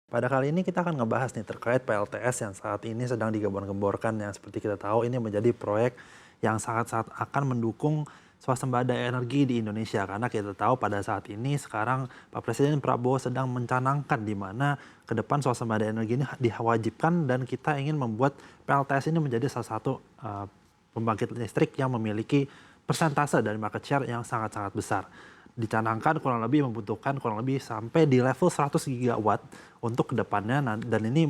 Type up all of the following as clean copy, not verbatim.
Pada kali ini kita akan ngebahas nih terkait PLTS yang saat ini sedang digembor-gemborkan yang seperti kita tahu ini menjadi proyek yang sangat-sangat akan mendukung swasembada energi di Indonesia karena kita tahu pada saat ini sekarang Pak Presiden Prabowo sedang mencanangkan di mana ke depan swasembada energi ini diwajibkan dan kita ingin membuat PLTS ini menjadi salah satu pembangkit listrik yang memiliki persentase dari market share yang sangat-sangat besar. Dicanangkan kurang lebih membutuhkan kurang lebih sampai di level 100 gigawatt untuk kedepannya dan ini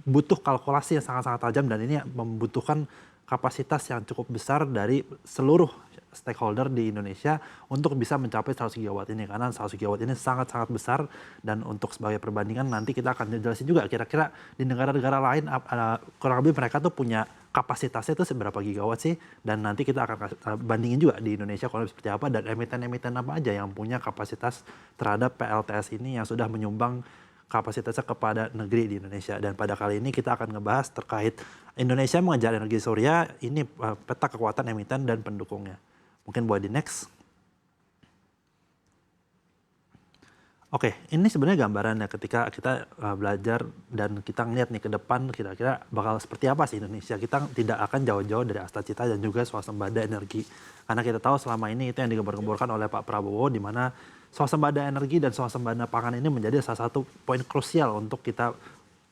butuh kalkulasi yang sangat-sangat tajam dan ini membutuhkan kapasitas yang cukup besar dari seluruh stakeholder di Indonesia untuk bisa mencapai 100 gigawatt ini karena 100 gigawatt ini sangat-sangat besar dan untuk sebagai perbandingan nanti kita akan jelasin juga kira-kira di negara-negara lain kurang lebih mereka tuh punya kapasitasnya itu seberapa gigawatt sih dan nanti kita akan bandingin juga di Indonesia kalau seperti apa dan emiten-emiten apa aja yang punya kapasitas terhadap PLTS ini yang sudah menyumbang kapasitasnya kepada negeri di Indonesia. Dan pada kali ini kita akan ngebahas terkait Indonesia mengejar energi surya, ini peta kekuatan emiten dan pendukungnya. Mungkin buat di next. Oke, ini sebenarnya gambarannya ketika kita belajar dan kita ngeliat nih ke depan kira-kira bakal seperti apa sih Indonesia. Kita tidak akan jauh-jauh dari Astacita dan juga swasembada energi. Karena kita tahu selama ini itu yang digembar-gemborkan oleh Pak Prabowo di mana swasembada energi dan swasembada pangan ini menjadi salah satu poin krusial untuk kita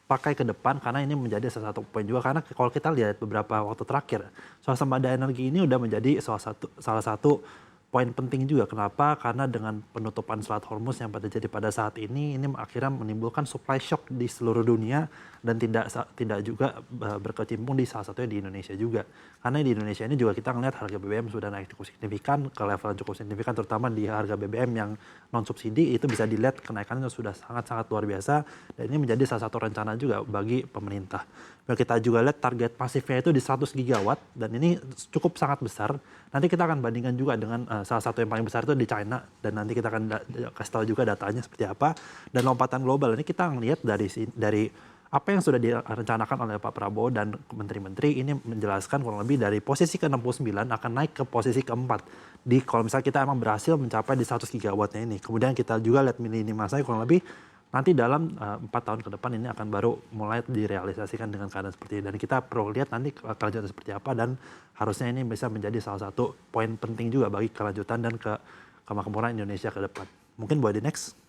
pakai ke depan karena ini menjadi salah satu poin juga karena kalau kita lihat beberapa waktu terakhir swasembada energi ini udah menjadi salah satu poin penting juga. Kenapa? Karena dengan penutupan Selat Hormuz yang terjadi pada saat ini akhirnya menimbulkan supply shock di seluruh dunia dan tidak juga berkecimpung di salah satunya di Indonesia juga. Karena di Indonesia ini juga kita ngelihat harga BBM sudah naik cukup signifikan ke level yang cukup signifikan terutama di harga BBM yang non subsidi itu bisa dilihat kenaikannya sudah sangat-sangat luar biasa dan ini menjadi salah satu rencana juga bagi pemerintah. Kita juga lihat target pasifnya itu di 100 gigawatt dan ini cukup sangat besar. Nanti kita akan bandingkan juga dengan salah satu yang paling besar itu di China dan nanti kita akan kasih tahu juga datanya seperti apa. Dan lompatan global ini kita melihat dari apa yang sudah direncanakan oleh Pak Prabowo dan menteri-menteri ini menjelaskan kurang lebih dari posisi ke-69 akan naik ke posisi ke-4. Kalau misalnya kita emang berhasil mencapai di 100 gigawattnya ini. Kemudian kita juga lihat mini masanya kurang lebih nanti dalam 4 tahun ke depan ini akan baru mulai direalisasikan dengan keadaan seperti ini. Dan kita perlu lihat nanti kelanjutan seperti apa dan harusnya ini bisa menjadi salah satu poin penting juga bagi kelanjutan dan kemakmuran Indonesia ke depan. Mungkin buat di next.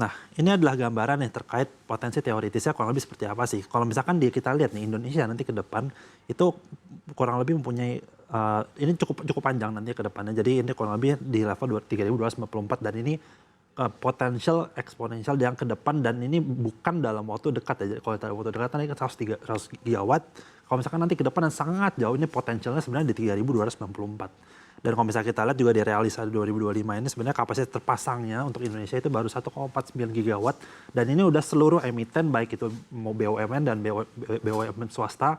Nah, ini adalah gambaran yang terkait potensi teoritisnya kurang lebih seperti apa sih. Kalau misalkan kita lihat nih Indonesia nanti ke depan itu kurang lebih mempunyai ini cukup panjang nanti ke depannya. Jadi ini kurang lebih di level 3254 dan ini potensial eksponensial yang ke depan dan ini bukan dalam waktu dekat ya. Kalau dalam waktu dekat nanti 100 gigawatt. Kalau misalkan nanti ke depan sangat jauh ini potensialnya sebenarnya di 3294. Dan kalau misalnya kita lihat juga di realisasi 2025 ini sebenarnya kapasitas terpasangnya untuk Indonesia itu baru 1,49 gigawatt. Dan ini udah seluruh emiten baik itu mau BUMN dan BUMN swasta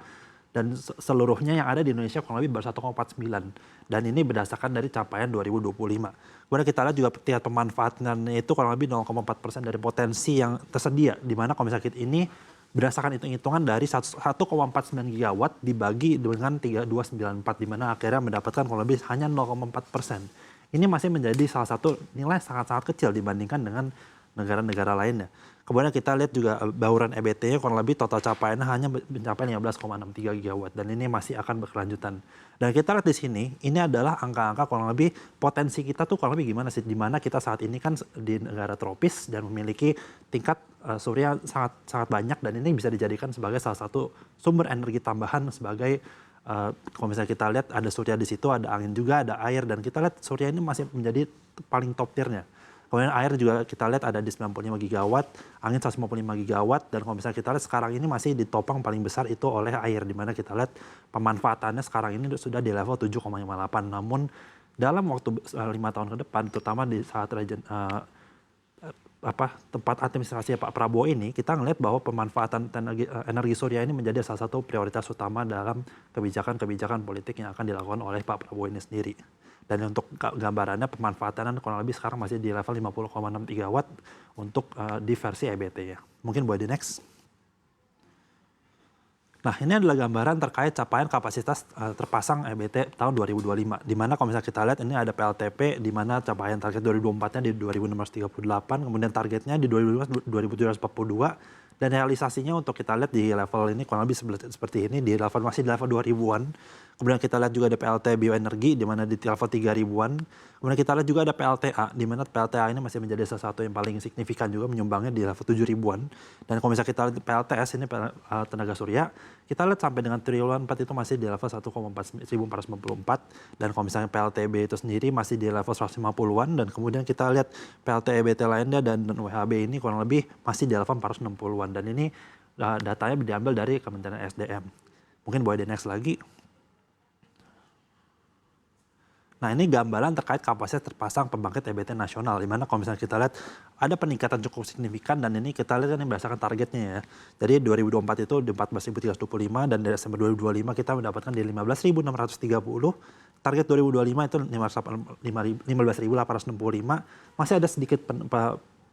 dan seluruhnya yang ada di Indonesia kurang lebih baru 1,49. Dan ini berdasarkan dari capaian 2025. Kemudian kita lihat juga tingkat pemanfaatannya itu kurang lebih 0,4% dari potensi yang tersedia. Di mana kalau misalnya ini berdasarkan hitung-hitungan dari 1,49 gigawatt dibagi dengan 3294 di mana akhirnya mendapatkan kurang lebih hanya 0,4%. Ini masih menjadi salah satu nilai sangat-sangat kecil dibandingkan dengan negara-negara lainnya. Kemudian kita lihat juga bauran EBT-nya kurang lebih total capaiannya hanya mencapai 15,63 gigawatt dan ini masih akan berkelanjutan. Dan kita lihat di sini, ini adalah angka-angka kurang lebih potensi kita tuh kurang lebih gimana sih? Di mana kita saat ini kan di negara tropis dan memiliki tingkat surya sangat sangat banyak dan ini bisa dijadikan sebagai salah satu sumber energi tambahan sebagai kalau misalnya kita lihat ada surya di situ, ada angin juga, ada air dan kita lihat surya ini masih menjadi paling top tier-nya. Kemudian air juga kita lihat ada di 95 gigawatt, angin 155 gigawatt, dan kalau misalnya kita lihat sekarang ini masih ditopang paling besar itu oleh air, di mana kita lihat pemanfaatannya sekarang ini sudah di level 7,58. Namun dalam waktu 5 tahun ke depan, terutama di saat tempat administrasi Pak Prabowo ini, kita ngelihat bahwa pemanfaatan energi surya ini menjadi salah satu prioritas utama dalam kebijakan-kebijakan politik yang akan dilakukan oleh Pak Prabowo ini sendiri. Dan untuk gambarannya pemanfaatannya kurang lebih sekarang masih di level 50,63 watt untuk di versi EBT ya. Mungkin buat di next. Nah, ini adalah gambaran terkait capaian kapasitas terpasang EBT tahun 2025. Di mana kalau misalnya kita lihat ini ada PLTP, di mana capaian target 2024-nya di 2638, kemudian targetnya di 2742, dan realisasinya untuk kita lihat di level ini kurang lebih seperti ini, di level masih di level 2000-an. Kemudian kita lihat juga ada PLT Bioenergi, di mana di level 3000-an. Kemudian kita lihat juga ada PLTA, di mana PLTA ini masih menjadi salah satu yang paling signifikan juga menyumbangnya di level 7000-an. Dan kalau misalnya kita lihat PLTS ini tenaga surya, kita lihat sampai dengan triwulan 4 itu masih di level 1,1494, dan kalau misalnya PLTB itu sendiri masih di level 150-an, dan kemudian kita lihat PLT EBT lainnya dan WHB ini kurang lebih masih di level 460-an, dan ini datanya diambil dari Kementerian SDM. Mungkin boleh di next lagi. Nah, ini gambaran terkait kapasitas terpasang pembangkit EBT nasional, di mana kalau misalnya kita lihat ada peningkatan cukup signifikan, dan ini kita lihat kan berdasarkan targetnya ya. Jadi 2024 itu di 14.325, dan dari Desember 2025 kita mendapatkan di 15.630. Target 2025 itu 15.865, masih ada sedikit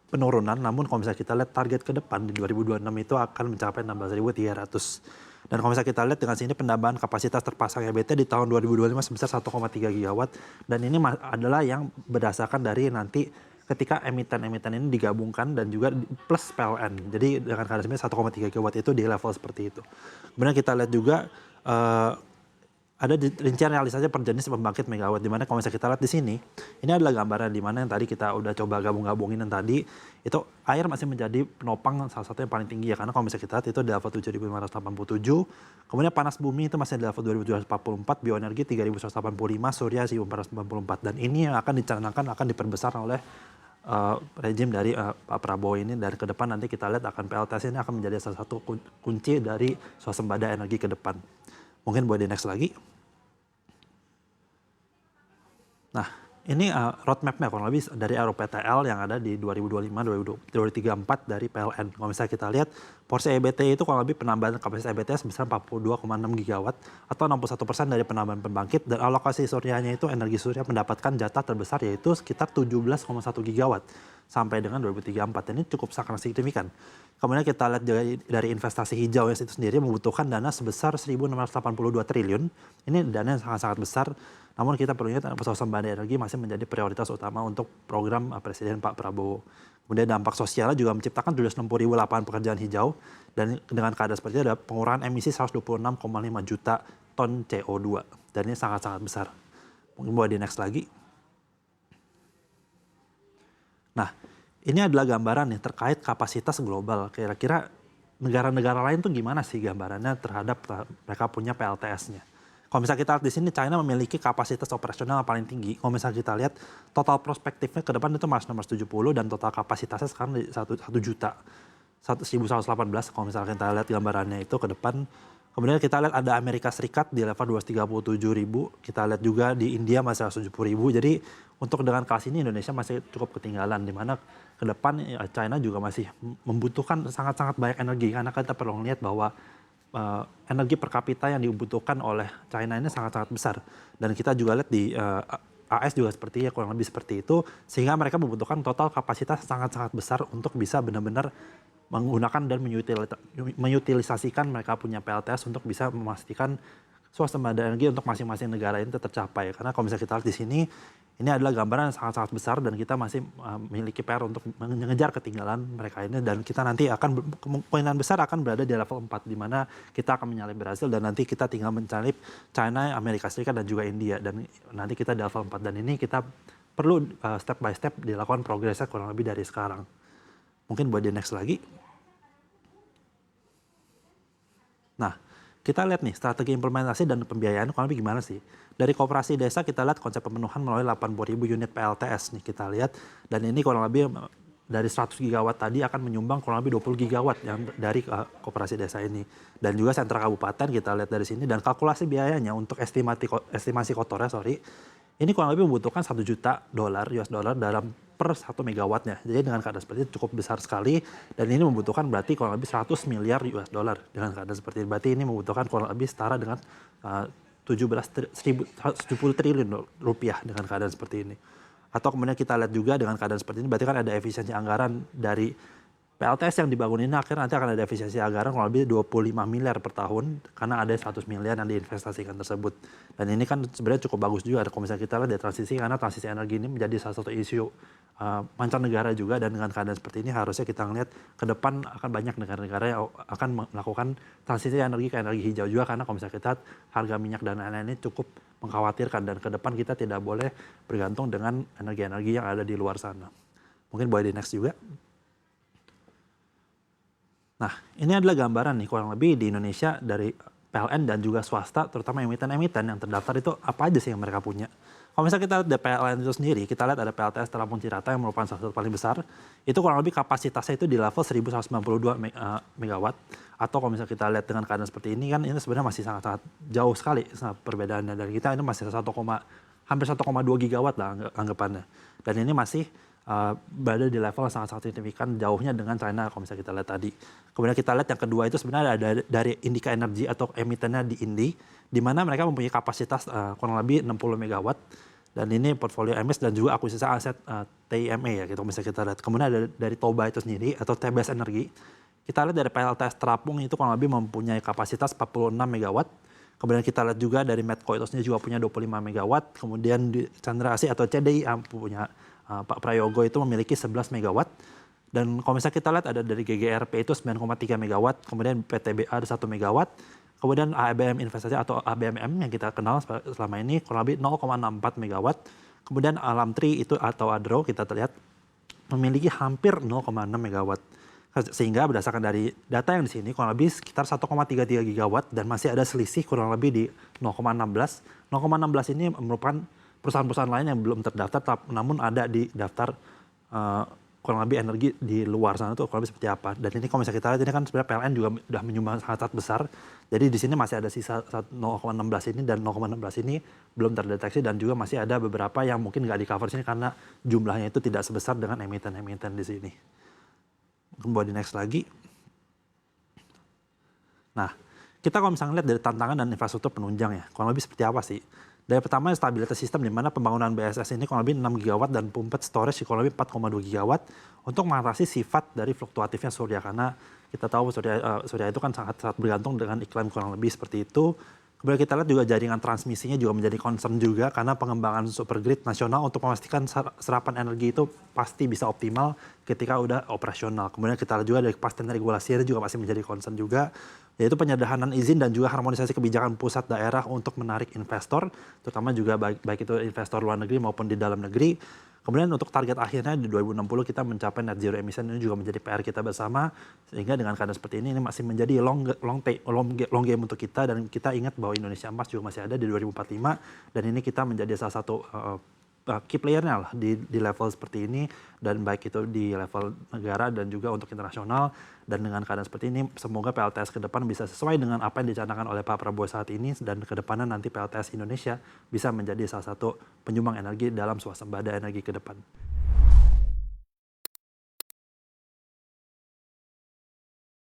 penurunan, namun kalau misalnya kita lihat target ke depan di 2026 itu akan mencapai 16.300. Dan kalau misalnya kita lihat dengan sini penambahan kapasitas terpasang EBT di tahun 2025 sebesar 1,3 gigawatt. Dan ini adalah yang berdasarkan dari nanti ketika emiten-emiten ini digabungkan dan juga plus PLN. Jadi dengan kadar 1,3 gigawatt itu di level seperti itu. Kemudian kita lihat juga ada rincian realisasi per jenis pembangkit megawatt, di mana kalau misalnya kita lihat di sini, ini adalah gambaran di mana yang tadi kita udah coba gabung-gabungin yang tadi, itu air masih menjadi penopang salah satu yang paling tinggi ya, karena kalau misalnya kita lihat itu di level 7.587, kemudian panas bumi itu masih di level 2.744, bioenergi 3.185, surya 1.494, dan ini yang akan dicanangkan akan diperbesar oleh rejim dari Pak Prabowo ini, dan ke depan nanti kita lihat akan PLTS ini akan menjadi salah satu kunci dari swasembada energi ke depan. Mungkin boleh di next lagi. Nah, ini roadmap-nya kurang lebih dari RUPTL yang ada di 2025-2034 dari PLN. Kalau misalnya kita lihat, porsi EBT itu kurang lebih penambahan kapasitas EBT sebesar 42,6 gigawatt atau 61% dari penambahan pembangkit, dan alokasi suryanya itu energi surya mendapatkan jatah terbesar yaitu sekitar 17,1 gigawatt sampai dengan 2034. Ini cukup sangat signifikan. Kemudian kita lihat dari investasi hijau itu sendiri membutuhkan dana sebesar 1.682 triliun. Ini dana yang sangat-sangat besar. Namun kita perlu ingat swasembada energi masih menjadi prioritas utama untuk program Presiden Pak Prabowo. Kemudian dampak sosialnya juga menciptakan 760.000 lapangan pekerjaan hijau. Dan dengan keadaan seperti itu ada pengurangan emisi 126,5 juta ton CO2. Dan ini sangat-sangat besar. Mungkin boleh di next lagi. Nah, ini adalah gambaran nih terkait kapasitas global. Kira-kira negara-negara lain tuh gimana sih gambarannya terhadap mereka punya PLTS-nya. Kalau misalnya kita lihat di sini, China memiliki kapasitas operasional yang paling tinggi. Kalau misalnya kita lihat total prospektifnya ke depan itu masih nomor 70, dan total kapasitasnya sekarang di 1 juta. 1.118 kalau misalnya kita lihat gambarannya itu ke depan. Kemudian kita lihat ada Amerika Serikat di level 237.000. Kita lihat juga di India masih 170.000. Jadi untuk dengan kelas ini Indonesia masih cukup ketinggalan, di mana ke depan China juga masih membutuhkan sangat-sanat banyak energi, karena kita perlu melihat bahwa energi per kapita yang dibutuhkan oleh China ini sangat-sangat besar. Dan kita juga lihat di AS juga sepertinya kurang lebih seperti itu, sehingga mereka membutuhkan total kapasitas sangat-sangat besar untuk bisa benar-benar menggunakan dan mengutilisasikan mereka punya PLTS untuk bisa memastikan swasembada energi untuk masing-masing negara ini tercapai. Karena kalau misalnya kita lihat di sini, ini adalah gambaran yang sangat-sangat besar, dan kita masih memiliki PR untuk mengejar ketinggalan mereka ini, dan kita nanti akan kemungkinan besar akan berada di level 4, di mana kita akan menyalip Brasil, dan nanti kita tinggal menyalip China, Amerika Serikat, dan juga India, dan nanti kita di level 4, dan ini kita perlu step by step dilakukan progresnya kurang lebih dari sekarang. Mungkin buat di next lagi. Nah, kita lihat nih strategi implementasi dan pembiayaan kurang lebih gimana sih. Dari koperasi desa kita lihat konsep pemenuhan melalui 80.000 unit PLTS nih kita lihat. Dan ini kurang lebih dari 100 gigawatt tadi akan menyumbang kurang lebih 20 gigawatt yang dari koperasi desa ini. Dan juga sentra kabupaten kita lihat dari sini, dan kalkulasi biayanya untuk estimasi kotornya ini kurang lebih membutuhkan $1 juta US dollar dalam per 1 megawattnya. Jadi dengan keadaan seperti itu cukup besar sekali, dan ini membutuhkan berarti kurang lebih 100 miliar US dollar dengan keadaan seperti ini. Berarti ini membutuhkan kurang lebih setara dengan 70 triliun rupiah dengan keadaan seperti ini. Atau kemudian kita lihat juga dengan keadaan seperti ini, berarti kan ada efisiensi anggaran dari PLTS yang dibangun ini akhirnya nanti akan ada efisiensi anggaran kurang lebih 25 miliar per tahun karena ada 100 miliar yang diinvestasikan tersebut. Dan ini kan sebenarnya cukup bagus juga kalau misalnya kita lihat dari transisi karena transisi energi ini menjadi salah satu isu mancanegara juga, dan dengan keadaan seperti ini harusnya kita ngelihat ke depan akan banyak negara-negara yang akan melakukan transisi energi ke energi hijau juga, karena kalau misalnya kita lihat harga minyak dan lain-lain ini cukup mengkhawatirkan, dan ke depan kita tidak boleh bergantung dengan energi-energi yang ada di luar sana. Mungkin boleh di next juga. Nah, ini adalah gambaran nih kurang lebih di Indonesia dari PLN dan juga swasta, terutama emiten-emiten yang terdaftar itu apa aja sih yang mereka punya. Kalau misalnya kita lihat dari PLN itu sendiri, kita lihat ada PLTS Lampung Cirata yang merupakan salah satu paling besar. Itu kurang lebih kapasitasnya itu di level 1192 megawatt. Atau kalau misalnya kita lihat dengan keadaan seperti ini kan ini sebenarnya masih sangat-sangat jauh sekali perbedaannya dari kita. Ini masih hampir 1,2 gigawatt lah anggapannya. Dan ini masih berada di level yang sangat-sangat signifikan jauhnya dengan China kalau misalnya kita lihat tadi. Kemudian kita lihat yang kedua itu sebenarnya ada dari Indica Energy atau emitennya di Indi, di mana mereka mempunyai kapasitas kurang lebih 60 megawatt. Dan ini portfolio MS dan juga akuisisi aset TIME ya gitu misalnya kita lihat. Kemudian ada dari Toba itu sendiri atau TBS Energi. Kita lihat dari PLTS Terapung itu kurang lebih mempunyai kapasitas 46 megawatt. Kemudian kita lihat juga dari Medco itu sendiri juga punya 25 megawatt. Kemudian di Chandra Asih atau CDI punya Pak Prayogo itu memiliki 11 megawatt. Dan kalau misalnya kita lihat ada dari GGRP itu 9,3 megawatt. Kemudian PTBA ada 1 megawatt. Kemudian ABM Investasi atau ABMM yang kita kenal selama ini kurang lebih 0,64 megawatt. Kemudian Alamtri itu atau Adro kita lihat memiliki hampir 0,6 megawatt. Sehingga berdasarkan dari data yang di sini kurang lebih sekitar 1,33 gigawatt dan masih ada selisih kurang lebih di 0,16. 0,16 ini merupakan perusahaan-perusahaan lain yang belum terdaftar namun ada di daftar kurang lebih energi di luar sana itu kurang lebih seperti apa. Dan ini kalau misalnya kita lihat ini kan sebenarnya PLN juga sudah menyumbang sangat besar. Jadi di sini masih ada sisa 0,16 ini dan 0,16 ini belum terdeteksi dan juga masih ada beberapa yang mungkin nggak di cover sini karena jumlahnya itu tidak sebesar dengan emiten-emiten di sini. Mungkin boleh di next lagi. Nah, kita kalau misalnya lihat dari tantangan dan infrastruktur penunjang ya, kurang lebih seperti apa sih? Dari pertama stabilitas sistem di mana pembangunan BSS ini kurang lebih 6 gigawatt dan pumped storage kurang lebih 4,2 gigawatt untuk mengatasi sifat dari fluktuatifnya surya, karena kita tahu surya itu kan sangat bergantung dengan iklim kurang lebih seperti itu. Kemudian kita lihat juga jaringan transmisinya juga menjadi concern juga karena pengembangan super grid nasional untuk memastikan serapan energi itu pasti bisa optimal ketika udah operasional. Kemudian kita lihat juga dari kepastian regulasi juga masih menjadi concern juga, yaitu penyederhanaan izin dan juga harmonisasi kebijakan pusat daerah untuk menarik investor, terutama juga baik itu investor luar negeri maupun di dalam negeri. Kemudian untuk target akhirnya di 2060 kita mencapai net zero emission, ini juga menjadi PR kita bersama, sehingga dengan keadaan seperti ini masih menjadi long game untuk kita, dan kita ingat bahwa Indonesia Emas juga masih ada di 2045 dan ini kita menjadi salah satu key playernya lah di level seperti ini, dan baik itu di level negara dan juga untuk internasional. Dan dengan keadaan seperti ini semoga PLTS ke depan bisa sesuai dengan apa yang dicanangkan oleh Pak Prabowo saat ini, dan ke depannya nanti PLTS Indonesia bisa menjadi salah satu penyumbang energi dalam swasembada energi ke depan.